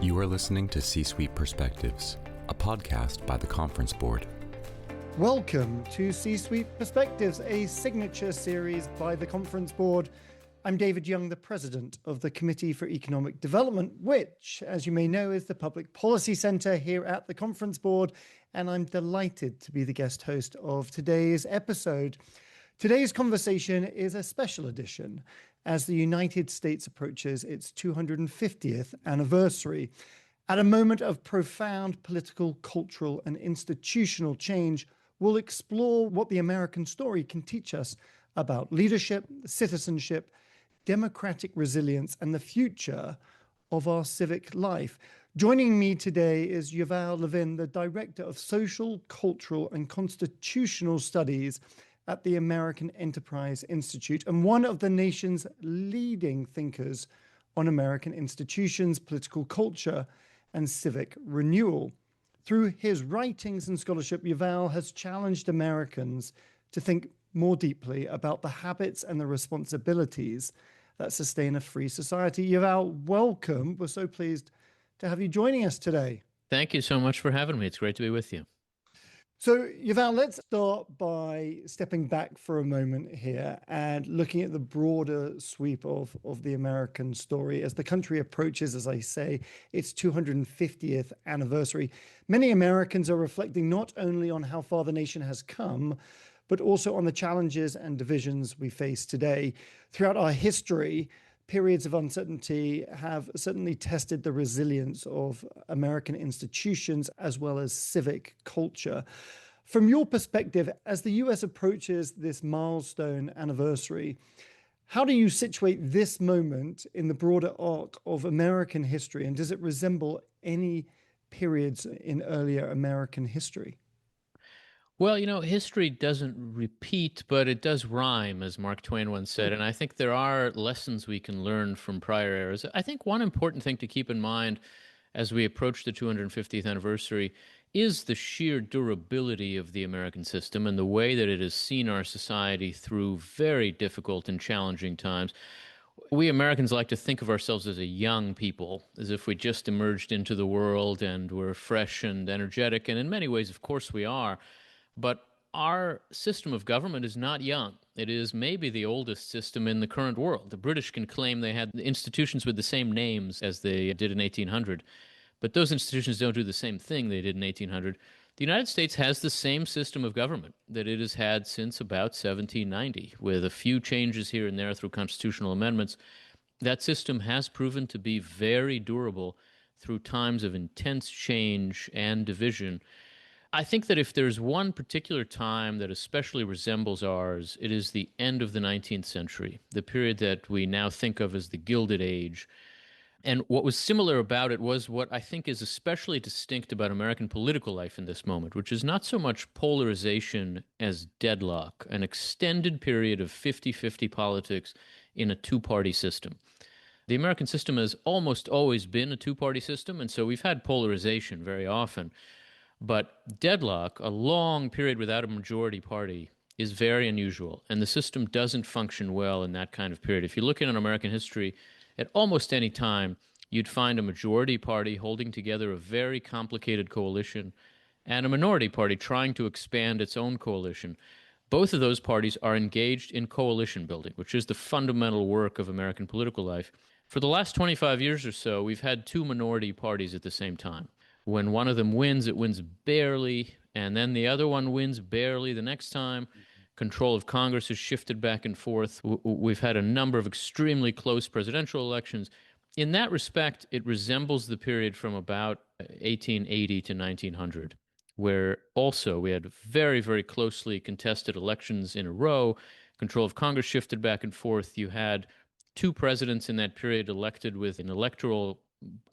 You are listening to C-Suite Perspectives, a podcast by the Conference Board. Welcome to C-Suite Perspectives, a signature series by the Conference Board. I'm David Young, the president of the Committee for Economic Development, which, as you may know, is the public policy center here at the Conference Board, and I'm delighted to be the guest host of today's episode. Today's conversation is a special edition as the United States approaches its 250th anniversary. At a moment of profound political, cultural, and institutional change, we'll explore what the American story can teach us about leadership, citizenship, democratic resilience, and the future of our civic life. Joining me today is Yuval Levin, the Director of Social, Cultural, and Constitutional Studies at the American Enterprise Institute, and one of the nation's leading thinkers on American institutions, political culture, and civic renewal. Through his writings and scholarship, Yuval has challenged Americans to think more deeply about the habits and the responsibilities that sustain a free society. Yuval, welcome. We're so pleased to have you joining us today. Thank you so much for having me. It's great to be with you. So, Yuval, let's start by stepping back for a moment here and looking at the broader sweep of the American story as the country approaches, as I say, its 250th anniversary. Many Americans are reflecting not only on how far the nation has come, but also on the challenges and divisions we face today. Throughout our history, periods of uncertainty have certainly tested the resilience of American institutions as well as civic culture. From your perspective, as the US approaches this milestone anniversary, how do you situate this moment in the broader arc of American history, and does it resemble any periods in earlier American history? Well, history doesn't repeat, but it does rhyme, as Mark Twain once said. And I think there are lessons we can learn from prior eras. I think one important thing to keep in mind as we approach the 250th anniversary is the sheer durability of the American system and the way that it has seen our society through very difficult and challenging times. We Americans like to think of ourselves as a young people, as if we just emerged into the world and we're fresh and energetic. And in many ways, of course, we are. But our system of government is not young. It is maybe the oldest system in the current world. The British can claim they had institutions with the same names as they did in 1800, but those institutions don't do the same thing they did in 1800. The United States has the same system of government that it has had since about 1790, with a few changes here and there through constitutional amendments. That system has proven to be very durable through times of intense change and division. I think that if there's one particular time that especially resembles ours, it is the end of the 19th century, the period that we now think of as the Gilded Age. And what was similar about it was what I think is especially distinct about American political life in this moment, which is not so much polarization as deadlock, an extended period of 50-50 politics in a two-party system. The American system has almost always been a two-party system, and so we've had polarization very often. But deadlock, a long period without a majority party, is very unusual, and the system doesn't function well in that kind of period. If you look in American history, at almost any time, you'd find a majority party holding together a very complicated coalition and a minority party trying to expand its own coalition. Both of those parties are engaged in coalition building, which is the fundamental work of American political life. For the last 25 years or so, we've had two minority parties at the same time. When one of them wins, it wins barely, and then the other one wins barely the next time. Control of Congress has shifted back and forth. We've had a number of extremely close presidential elections. In that respect, it resembles the period from about 1880 to 1900, where also we had very, very closely contested elections in a row. Control of Congress shifted back and forth. You had two presidents in that period elected with an electoral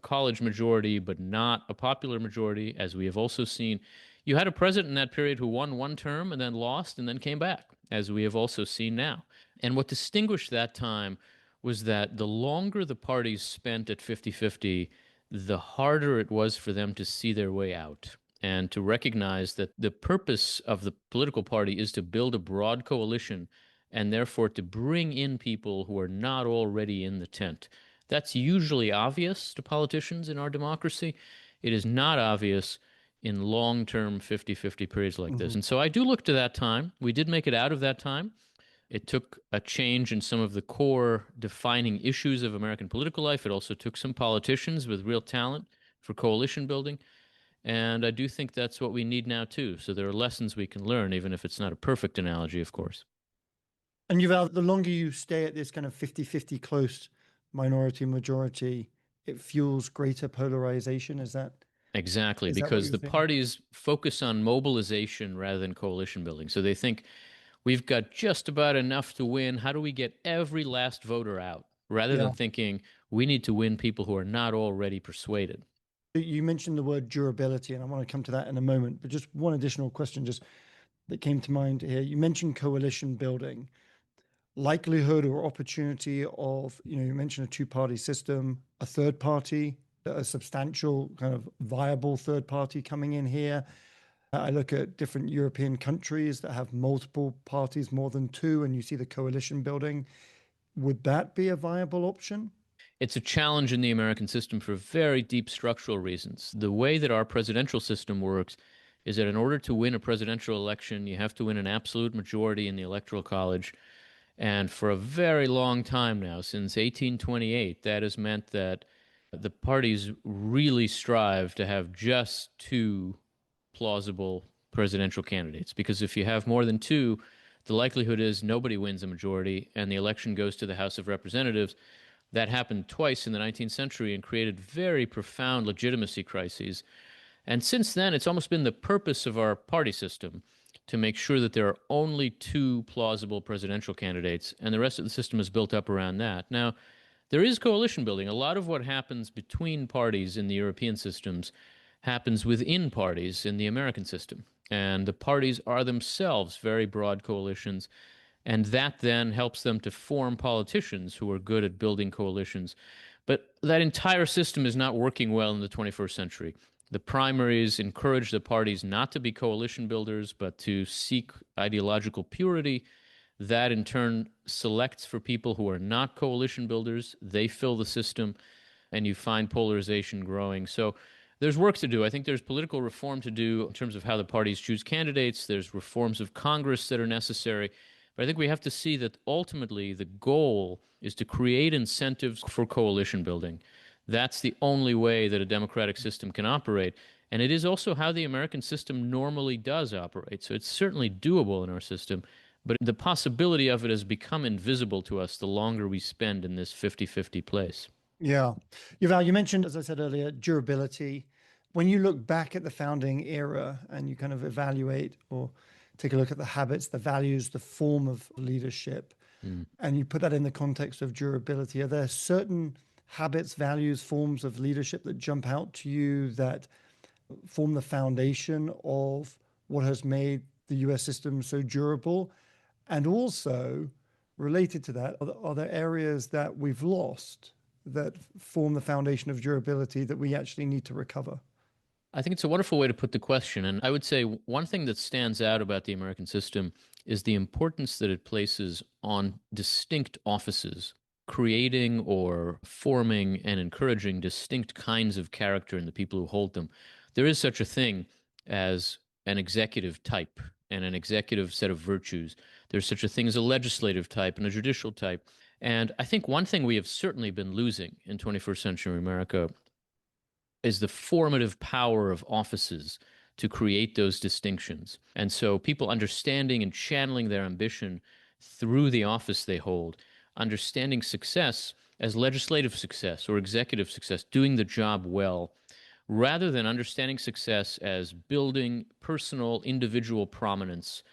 college majority, but not a popular majority, as we have also seen. You had a president in that period who won one term and then lost and then came back, as we have also seen now. And what distinguished that time was that the longer the parties spent at 50-50, the harder it was for them to see their way out and to recognize that the purpose of the political party is to build a broad coalition and therefore to bring in people who are not already in the tent. That's usually obvious to politicians in our democracy. It is not obvious in long-term 50-50 periods like this. Hmm. And so I do look to that time. We did make it out of that time. It took a change in some of the core defining issues of American political life. It also took some politicians with real talent for coalition building. And I do think that's what we need now, too. So there are lessons we can learn, even if it's not a perfect analogy, of course. And Yuval, the longer you stay at this kind of 50-50 close minority majority, it fuels greater polarization. Exactly, Is that what because you're the thinking? parties focus on mobilization rather than coalition building. So they think we've got just about enough to win. How do we get every last voter out? Rather than Yeah. thinking we need to win people who are not already persuaded. You mentioned the word durability, and I want to come to that in a moment. But just one additional question, just that came to mind here. You mentioned coalition building, likelihood or opportunity of, you mentioned a two-party system, a third party, a substantial kind of viable third party coming in here. I look at different European countries that have multiple parties, more than two, and you see the coalition building. Would that be a viable option? It's a challenge in the American system for very deep structural reasons. The way that our presidential system works is that in order to win a presidential election, you have to win an absolute majority in the Electoral College. And for a very long time now, since 1828, that has meant that the parties really strive to have just two plausible presidential candidates. Because if you have more than two, the likelihood is nobody wins a majority and the election goes to the House of Representatives. That happened twice in the 19th century and created very profound legitimacy crises. And since then, it's almost been the purpose of our party system to make sure that there are only two plausible presidential candidates, and the rest of the system is built up around that. Now, there is coalition building. A lot of what happens between parties in the European systems happens within parties in the American system. And the parties are themselves very broad coalitions. And that then helps them to form politicians who are good at building coalitions. But that entire system is not working well in the 21st century. The primaries encourage the parties not to be coalition builders, but to seek ideological purity. That in turn selects for people who are not coalition builders. They fill the system, and you find polarization growing. So there's work to do. I think there's political reform to do in terms of how the parties choose candidates. There's reforms of Congress that are necessary. But I think we have to see that ultimately the goal is to create incentives for coalition building. That's the only way that a democratic system can operate. And it is also how the American system normally does operate. So it's certainly doable in our system, but the possibility of it has become invisible to us the longer we spend in this 50-50 place. Yeah. Yuval, you mentioned, as I said earlier, durability. When you look back at the founding era and you kind of evaluate or take a look at the habits, the values, the form of leadership, and you put that in the context of durability, are there certain habits, values, forms of leadership that jump out to you that form the foundation of what has made the US system so durable? And also, related to that, are there areas that we've lost that form the foundation of durability that we actually need to recover? I think it's a wonderful way to put the question. And I would say one thing that stands out about the American system is the importance that it places on distinct offices, creating or forming and encouraging distinct kinds of character in the people who hold them. There is such a thing as an executive type and an executive set of virtues. There's such a thing as a legislative type and a judicial type. And I think one thing we have certainly been losing in 21st century America is the formative power of offices to create those distinctions. And so people understanding and channeling their ambition through the office they hold, understanding success as legislative success or executive success, doing the job well, rather than understanding success as building personal, individual prominence,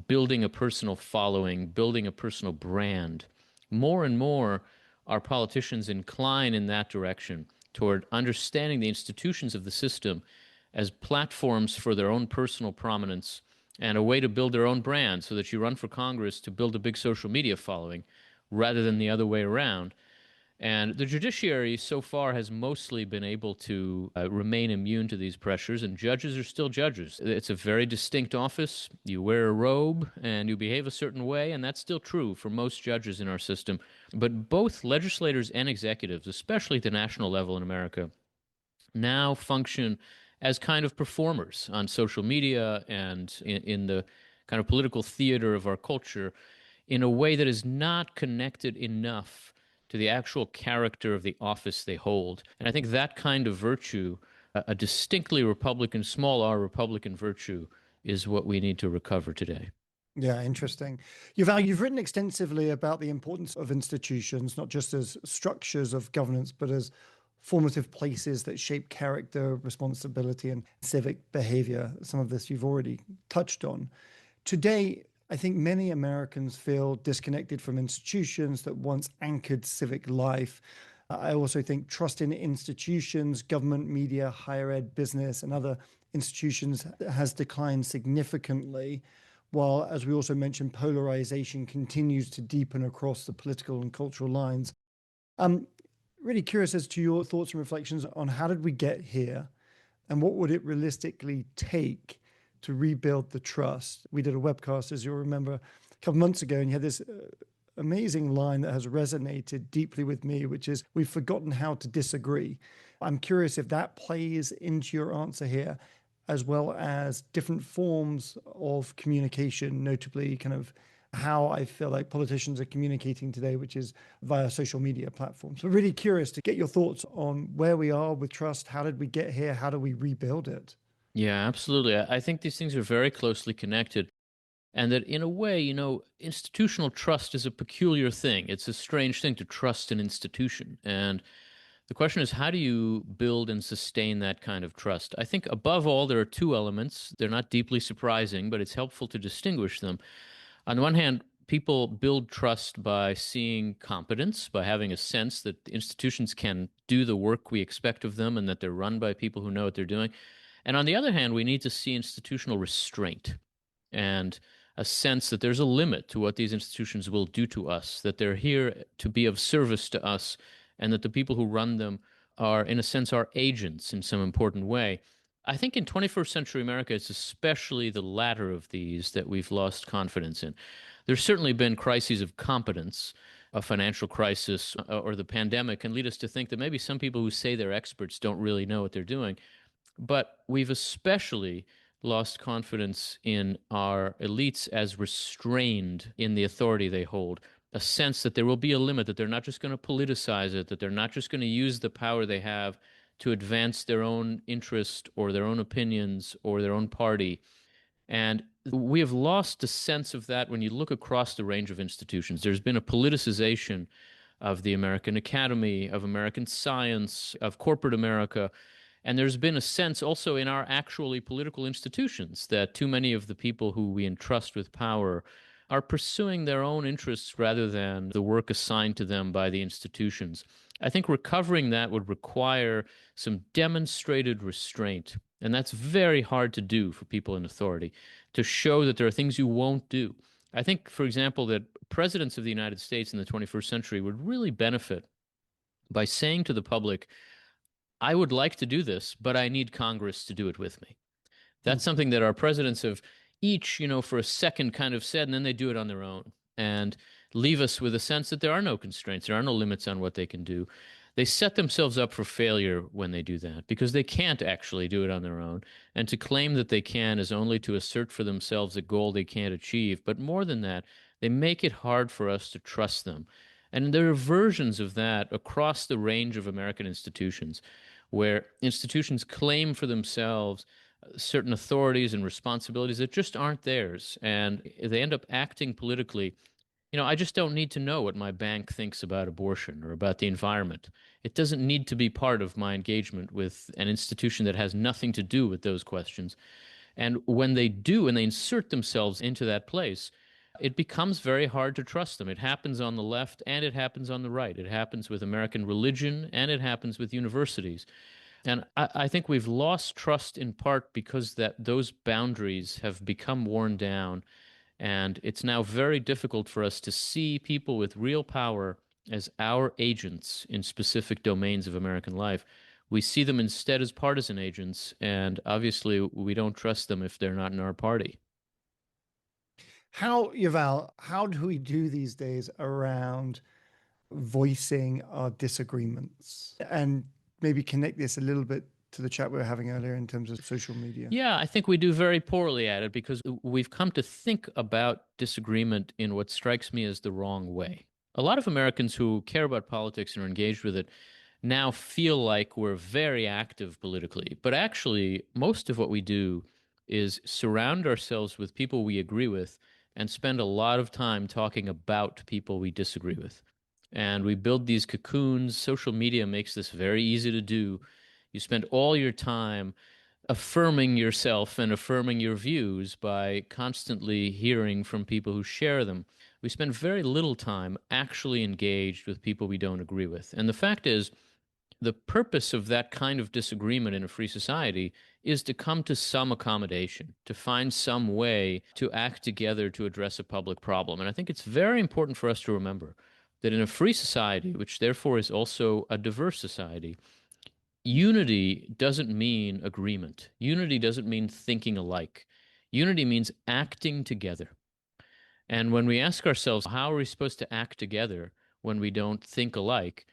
building a personal following, building a personal brand. More and more, our politicians incline in that direction toward understanding the institutions of the system as platforms for their own personal prominence and a way to build their own brand so that you run for Congress to build a big social media following rather than the other way around. And the judiciary so far has mostly been able to remain immune to these pressures, and judges are still judges. It's a very distinct office. You wear a robe and you behave a certain way, and that's still true for most judges in our system. But both legislators and executives, especially at the national level in America, now function as kind of performers on social media and in the kind of political theater of our culture in a way that is not connected enough to the actual character of the office they hold. And I think that kind of virtue, a distinctly Republican, small r Republican virtue, is what we need to recover today. Yeah, interesting. Yuval, you've written extensively about the importance of institutions, not just as structures of governance, but as formative places that shape character, responsibility, and civic behavior. Some of this you've already touched on. Today, I think many Americans feel disconnected from institutions that once anchored civic life. I also think trust in institutions, government, media, higher ed, business, and other institutions has declined significantly. While, as we also mentioned, polarization continues to deepen across the political and cultural lines. I'm really curious as to your thoughts and reflections on how did we get here and what would it realistically take to rebuild the trust. We did a webcast, as you'll remember, a couple months ago, and you had this amazing line that has resonated deeply with me, which is, we've forgotten how to disagree. I'm curious if that plays into your answer here, as well as different forms of communication, notably kind of how I feel like politicians are communicating today, which is via social media platforms. So really curious to get your thoughts on where we are with trust. How did we get here? How do we rebuild it? Yeah, absolutely. I think these things are very closely connected. And that in a way, institutional trust is a peculiar thing. It's a strange thing to trust an institution. And the question is, how do you build and sustain that kind of trust? I think above all, there are two elements. They're not deeply surprising, but it's helpful to distinguish them. On the one hand, people build trust by seeing competence, by having a sense that institutions can do the work we expect of them and that they're run by people who know what they're doing. And on the other hand, we need to see institutional restraint and a sense that there's a limit to what these institutions will do to us, that they're here to be of service to us, and that the people who run them are, in a sense, our agents in some important way. I think in 21st century America, it's especially the latter of these that we've lost confidence in. There's certainly been crises of competence. A financial crisis or the pandemic can lead us to think that maybe some people who say they're experts don't really know what they're doing. But we've especially lost confidence in our elites as restrained in the authority they hold. A sense that there will be a limit, that they're not just going to politicize it, that they're not just going to use the power they have to advance their own interest or their own opinions or their own party. And we have lost a sense of that when you look across the range of institutions. There's been a politicization of the American Academy, of American science, of corporate America. And there's been a sense also in our actually political institutions that too many of the people who we entrust with power are pursuing their own interests rather than the work assigned to them by the institutions. I think recovering that would require some demonstrated restraint. And that's very hard to do for people in authority, to show that there are things you won't do. I think, for example, that presidents of the United States in the 21st century would really benefit by saying to the public, I would like to do this, but I need Congress to do it with me. That's something that our presidents have each, for a second kind of said, and then they do it on their own and leave us with a sense that there are no constraints, there are no limits on what they can do. They set themselves up for failure when they do that because they can't actually do it on their own. And to claim that they can is only to assert for themselves a goal they can't achieve. But more than that, they make it hard for us to trust them. And there are versions of that across the range of American institutions, where institutions claim for themselves certain authorities and responsibilities that just aren't theirs. And they end up acting politically. I just don't need to know what my bank thinks about abortion or about the environment. It doesn't need to be part of my engagement with an institution that has nothing to do with those questions. And when they do, and they insert themselves into that place, it becomes very hard to trust them. It happens on the left and it happens on the right. It happens with American religion and it happens with universities. And I think we've lost trust in part because those boundaries have become worn down. And it's now very difficult for us to see people with real power as our agents in specific domains of American life. We see them instead as partisan agents, and obviously we don't trust them if they're not in our party. Yuval, how do we do these days around voicing our disagreements? And maybe connect this a little bit to the chat we were having earlier in terms of social media. Yeah, I think we do very poorly at it because we've come to think about disagreement in what strikes me as the wrong way. A lot of Americans who care about politics and are engaged with it now feel like we're very active politically. But actually, most of what we do is surround ourselves with people we agree with and spend a lot of time talking about people we disagree with. And we build these cocoons. Social media makes this very easy to do. You spend all your time affirming yourself and affirming your views by constantly hearing from people who share them. We spend very little time actually engaged with people we don't agree with. And the fact is, the purpose of that kind of disagreement in a free society is to come to some accommodation, to find some way to act together to address a public problem. And I think it's very important for us to remember that in a free society, which therefore is also a diverse society, unity doesn't mean agreement. Unity doesn't mean thinking alike. Unity means acting together. And when we ask ourselves, how are we supposed to act together when we don't think alike?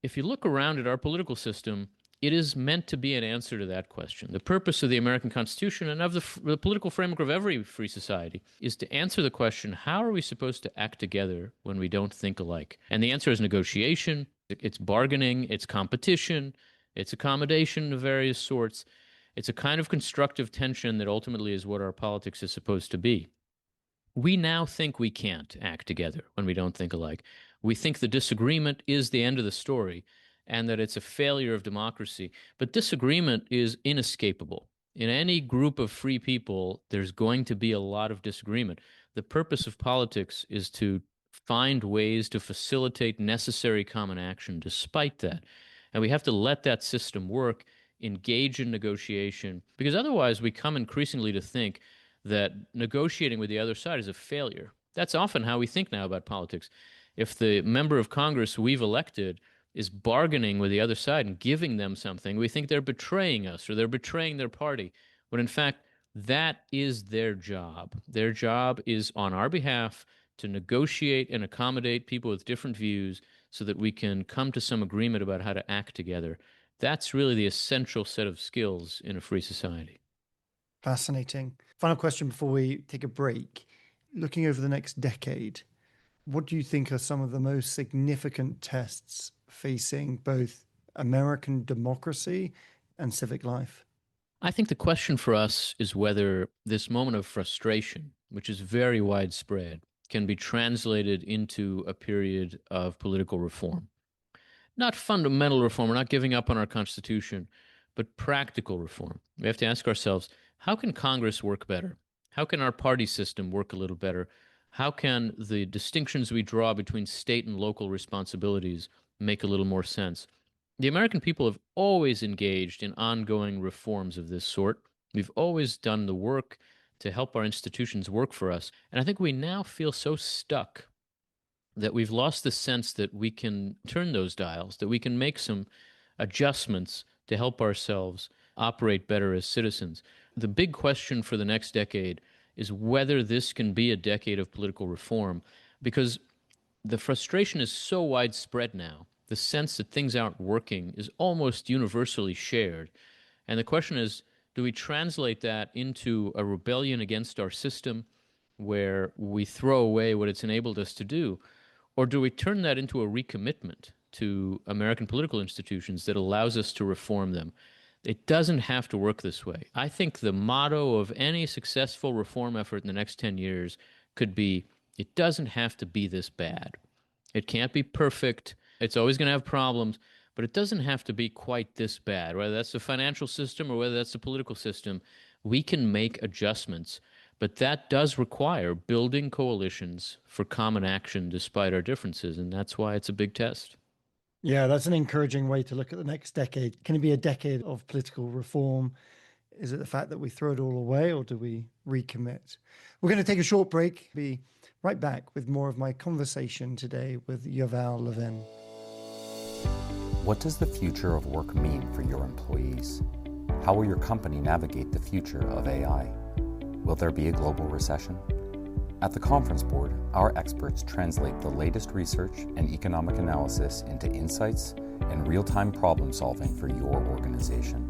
If you look around at our political system, it is meant to be an answer to that question. The purpose of the American Constitution and of the political framework of every free society is to answer the question, how are we supposed to act together when we don't think alike? And the answer is negotiation, it's bargaining, it's competition, it's accommodation of various sorts. It's a kind of constructive tension that ultimately is what our politics is supposed to be. We now think we can't act together when we don't think alike. We think the disagreement is the end of the story and that it's a failure of democracy. But disagreement is inescapable. In any group of free people, there's going to be a lot of disagreement. The purpose of politics is to find ways to facilitate necessary common action despite that. And we have to let that system work, engage in negotiation, because otherwise we come increasingly to think that negotiating with the other side is a failure. That's often how we think now about politics. If the member of Congress we've elected is bargaining with the other side and giving them something, we think they're betraying us or they're betraying their party. But in fact, that is their job. Their job is on our behalf to negotiate and accommodate people with different views so that we can come to some agreement about how to act together. That's really the essential set of skills in a free society. Fascinating. Final question before we take a break. Looking over the next decade, what do you think are some of the most significant tests facing both American democracy and civic life? I think the question for us is whether this moment of frustration, which is very widespread, can be translated into a period of political reform. Not fundamental reform, we're not giving up on our Constitution, but practical reform. We have to ask ourselves, how can Congress work better? How can our party system work a little better? How can the distinctions we draw between state and local responsibilities make a little more sense? The American people have always engaged in ongoing reforms of this sort. We've always done the work to help our institutions work for us. And I think we now feel so stuck that we've lost the sense that we can turn those dials, that we can make some adjustments to help ourselves operate better as citizens. The big question for the next decade is whether this can be a decade of political reform, because the frustration is so widespread now. The sense that things aren't working is almost universally shared. And the question is, do we translate that into a rebellion against our system where we throw away what it's enabled us to do? Or do we turn that into a recommitment to American political institutions that allows us to reform them? It doesn't have to work this way. I think the motto of any successful reform effort in the next 10 years could be, it doesn't have to be this bad. It can't be perfect. It's always going to have problems, but it doesn't have to be quite this bad. Whether that's the financial system or whether that's the political system, we can make adjustments. But that does require building coalitions for common action despite our differences, and that's why it's a big test. Yeah, that's an encouraging way to look at the next decade. Can it be a decade of political reform? Is it the fact that we throw it all away, or do we recommit? We're going to take a short break. Be Right back with more of my conversation today with Yuval Levin. What does the future of work mean for your employees? How will your company navigate the future of AI? Will there be a global recession? At the Conference Board, our experts translate the latest research and economic analysis into insights and real-time problem solving for your organization.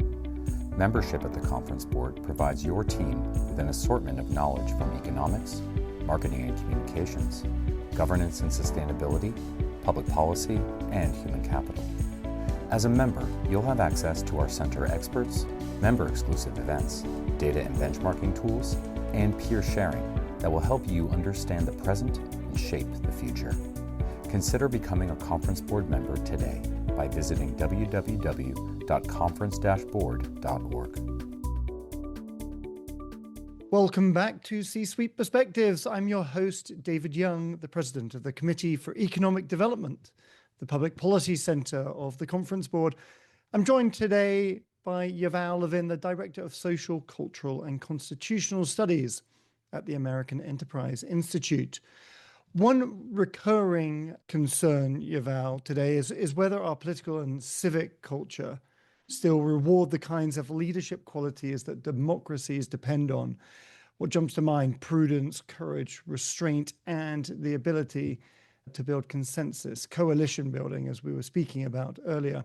Membership at the Conference Board provides your team with an assortment of knowledge from economics, marketing and communications, governance and sustainability, public policy, and human capital. As a member, you'll have access to our center experts, member-exclusive events, data and benchmarking tools, and peer sharing that will help you understand the present and shape the future. Consider becoming a Conference Board member today by visiting www.conference-board.org. Welcome back to C-Suite Perspectives. I'm your host, David Young, the president of the Committee for Economic Development, the Public Policy Center of the Conference Board. I'm joined today by Yuval Levin, the Director of Social, Cultural, and Constitutional Studies at the American Enterprise Institute. One recurring concern, Yuval, today is whether our political and civic culture still reward the kinds of leadership qualities that democracies depend on. What jumps to mind? Prudence, courage, restraint, and the ability to build consensus, coalition building, as we were speaking about earlier.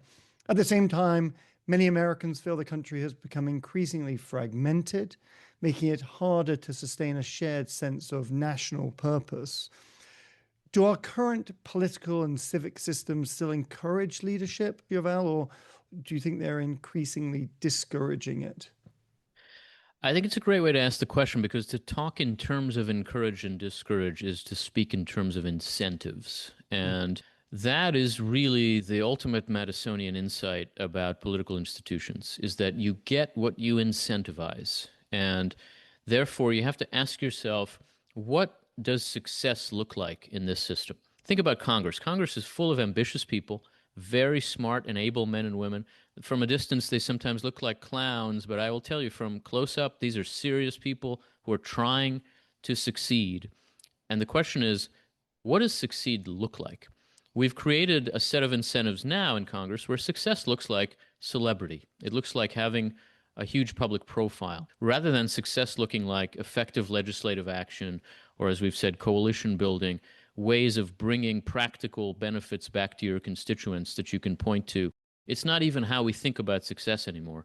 At the same time, many Americans feel the country has become increasingly fragmented, making it harder to sustain a shared sense of national purpose. Do our current political and civic systems still encourage leadership, Yuval, or do you think they're increasingly discouraging it? I think it's a great way to ask the question, because to talk in terms of encourage and discourage is to speak in terms of incentives. And that is really the ultimate Madisonian insight about political institutions, is that you get what you incentivize. And therefore, you have to ask yourself, what does success look like in this system? Think about Congress. Congress is full of ambitious people, very smart and able men and women. From a distance, they sometimes look like clowns, but I will tell you, from close up, these are serious people who are trying to succeed. And the question is, what does succeed look like? We've created a set of incentives now in Congress where success looks like celebrity. It looks like having a huge public profile, rather than success looking like effective legislative action, or, as we've said, coalition building, ways of bringing practical benefits back to your constituents that you can point to. It's not even how we think about success anymore.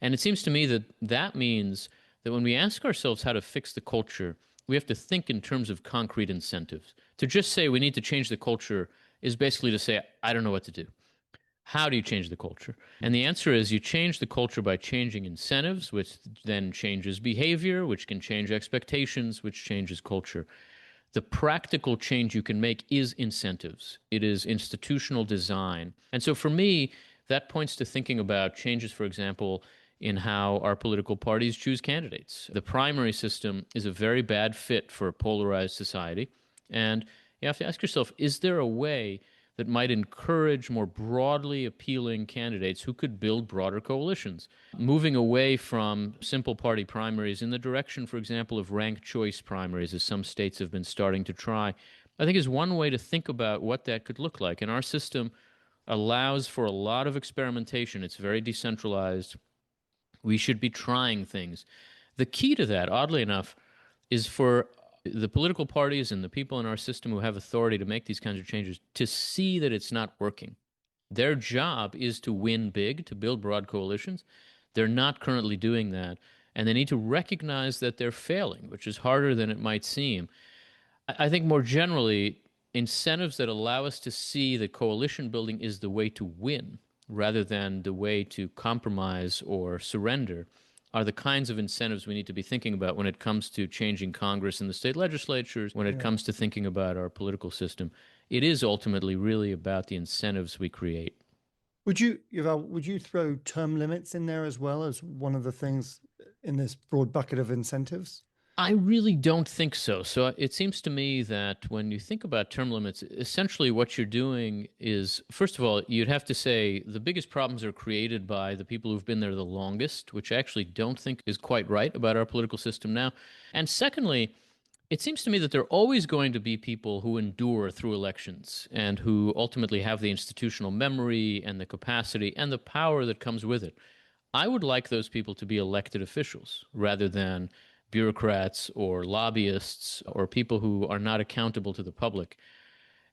And it seems to me that that means that when we ask ourselves how to fix the culture, we have to think in terms of concrete incentives. To just say we need to change the culture is basically to say, I don't know what to do. How do you change the culture? And the answer is, you change the culture by changing incentives, which then changes behavior, which can change expectations, which changes culture. The practical change you can make is incentives. It is institutional design. And so for me, that points to thinking about changes, for example, in how our political parties choose candidates. The primary system is a very bad fit for a polarized society. And you have to ask yourself, is there a way that might encourage more broadly appealing candidates who could build broader coalitions, moving away from simple party primaries in the direction, for example, of ranked choice primaries, as some states have been starting to try, I think is one way to think about what that could look like. And our system allows for a lot of experimentation. It's very decentralized. We should be trying things. The key to that, oddly enough, is for the political parties and the people in our system who have authority to make these kinds of changes to see that it's not working. Their job is to win big, to build broad coalitions. They're not currently doing that, and they need to recognize that they're failing, which is harder than it might seem. I think more generally, incentives that allow us to see that coalition building is the way to win rather than the way to compromise or surrender are the kinds of incentives we need to be thinking about when it comes to changing Congress and the state legislatures, when it comes to thinking about our political system. It is ultimately really about the incentives we create. Would you throw term limits in there as well as one of the things in this broad bucket of incentives? I really don't think so. So it seems to me that when you think about term limits, essentially what you're doing is, first of all, you'd have to say the biggest problems are created by the people who've been there the longest, which I actually don't think is quite right about our political system now. And secondly, It seems to me that there are always going to be people who endure through elections and who ultimately have the institutional memory and the capacity and the power that comes with it. I would like those people to be elected officials rather than bureaucrats or lobbyists or people who are not accountable to the public.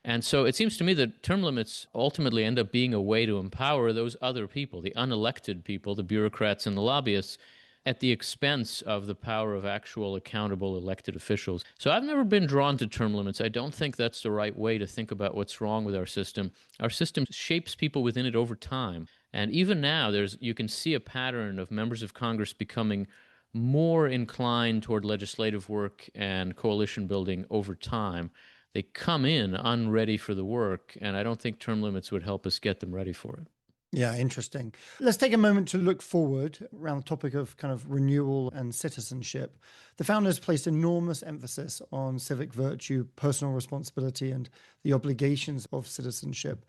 And so it seems to me that term limits ultimately end up being a way to empower those other people, the unelected people, the bureaucrats and the lobbyists, at the expense of the power of actual accountable elected officials. So I've never been drawn to term limits. I don't think that's the right way to think about what's wrong with our system. Our system shapes people within it over time. And even now, you can see a pattern of members of Congress becoming more inclined toward legislative work and coalition building over time. They come in unready for the work, and I don't think term limits would help us get them ready for it. Yeah, interesting. Let's take a moment to look forward around the topic of kind of renewal and citizenship. The founders placed enormous emphasis on civic virtue, personal responsibility, and the obligations of citizenship.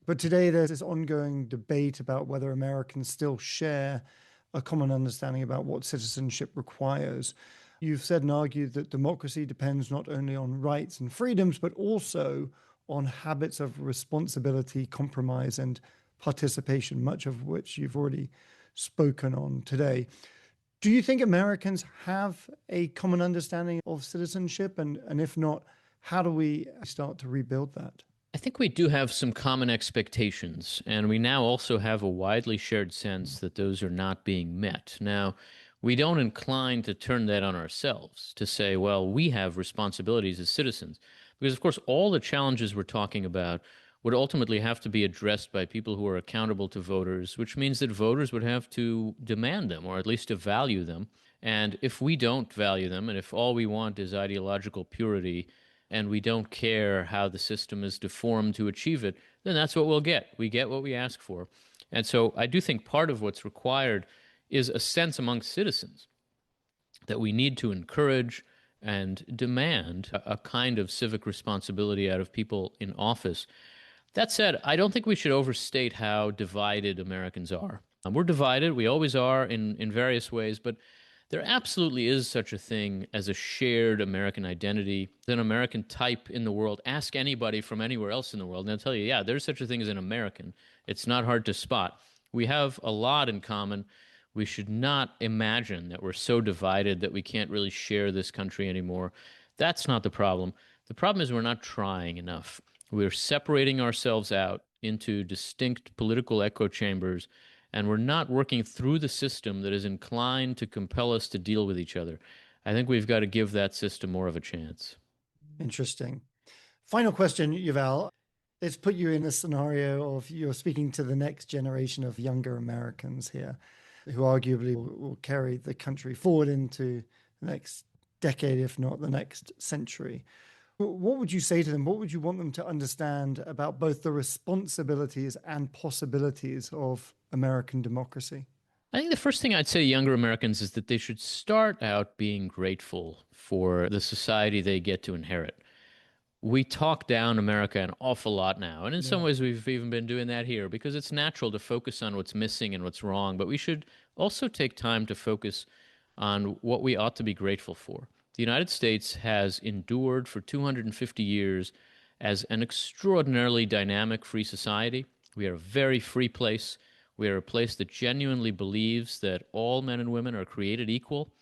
But today there's this ongoing debate about whether Americans still share a common understanding about what citizenship requires. You've said and argued that democracy depends not only on rights and freedoms, but also on habits of responsibility, compromise, and participation, much of which you've already spoken on today. Do you think Americans have a common understanding of citizenship? And if not, how do we start to rebuild that? I think we do have some common expectations, and we now also have a widely shared sense that those are not being met. Now, we don't incline to turn that on ourselves, to say, well, we have responsibilities as citizens. Because, of course, all the challenges we're talking about would ultimately have to be addressed by people who are accountable to voters, which means that voters would have to demand them, or at least to value them. And if we don't value them, and if all we want is ideological purity, and we don't care how the system is deformed to achieve it, then that's what we'll get. We get what we ask for. And so I do think part of what's required is a sense among citizens that we need to encourage and demand a kind of civic responsibility out of people in office. That said, I don't think we should overstate how divided Americans are. We're divided. We always are in various ways, but there absolutely is such a thing as a shared American identity, an American type in the world. Ask anybody from anywhere else in the world, and they'll tell you, yeah, there's such a thing as an American. It's not hard to spot. We have a lot in common. We should not imagine that we're so divided that we can't really share this country anymore. That's not the problem. The problem is we're not trying enough. We're separating ourselves out into distinct political echo chambers, and we're not working through the system that is inclined to compel us to deal with each other. I think we've got to give that system more of a chance. Interesting. Final question, Yuval. Let's put you in a scenario of you're speaking to the next generation of younger Americans here, who arguably will carry the country forward into the next decade, if not the next century. What would you say to them? What would you want them to understand about both the responsibilities and possibilities of American democracy? I think the first thing I'd say to younger Americans is that they should start out being grateful for the society they get to inherit. We talk down America an awful lot now, and in some ways we've even been doing that here because it's natural to focus on what's missing and what's wrong, but we should also take time to focus on what we ought to be grateful for. The United States has endured for 250 years as an extraordinarily dynamic free society. We are a very free place. We are a place that genuinely believes that all men and women are created equal.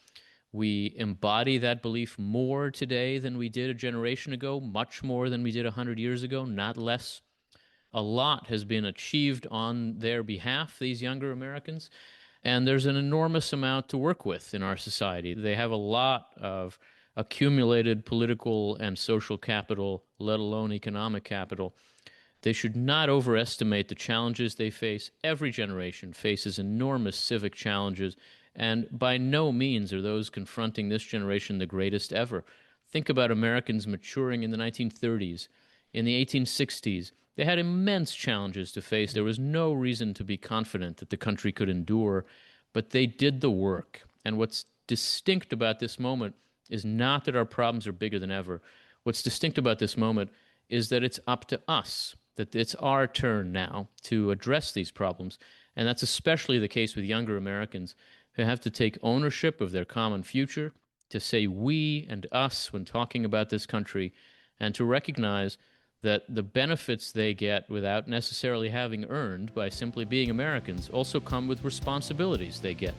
We embody that belief more today than we did a generation ago, much more than we did 100 years ago, not less. A lot has been achieved on their behalf, these younger Americans, and there's an enormous amount to work with in our society. They have a lot of accumulated political and social capital, let alone economic capital. They should not overestimate the challenges they face. Every generation faces enormous civic challenges, and by no means are those confronting this generation the greatest ever. Think about Americans maturing in the 1930s, in the 1860s. They had immense challenges to face. There was no reason to be confident that the country could endure, but they did the work. And what's distinct about this moment is not that our problems are bigger than ever. What's distinct about this moment is that it's up to us, that it's our turn now to address these problems. And that's especially the case with younger Americans who have to take ownership of their common future, to say we and us when talking about this country, and to recognize that the benefits they get without necessarily having earned by simply being Americans also come with responsibilities they get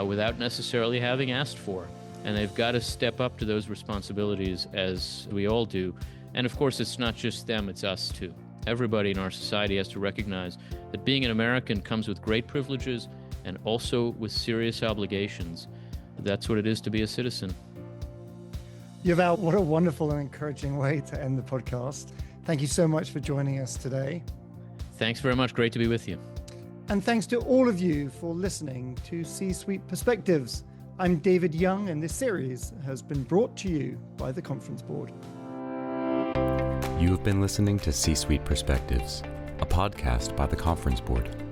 without necessarily having asked for. And they've got to step up to those responsibilities, as we all do. And of course, it's not just them, it's us too. Everybody in our society has to recognize that being an American comes with great privileges and also with serious obligations. That's what it is to be a citizen. Yuval, what a wonderful and encouraging way to end the podcast. Thank you so much for joining us today. Thanks very much. Great to be with you. And thanks to all of you for listening to C-Suite Perspectives. I'm David Young, and this series has been brought to you by the Conference Board. You have been listening to C-Suite Perspectives, a podcast by the Conference Board.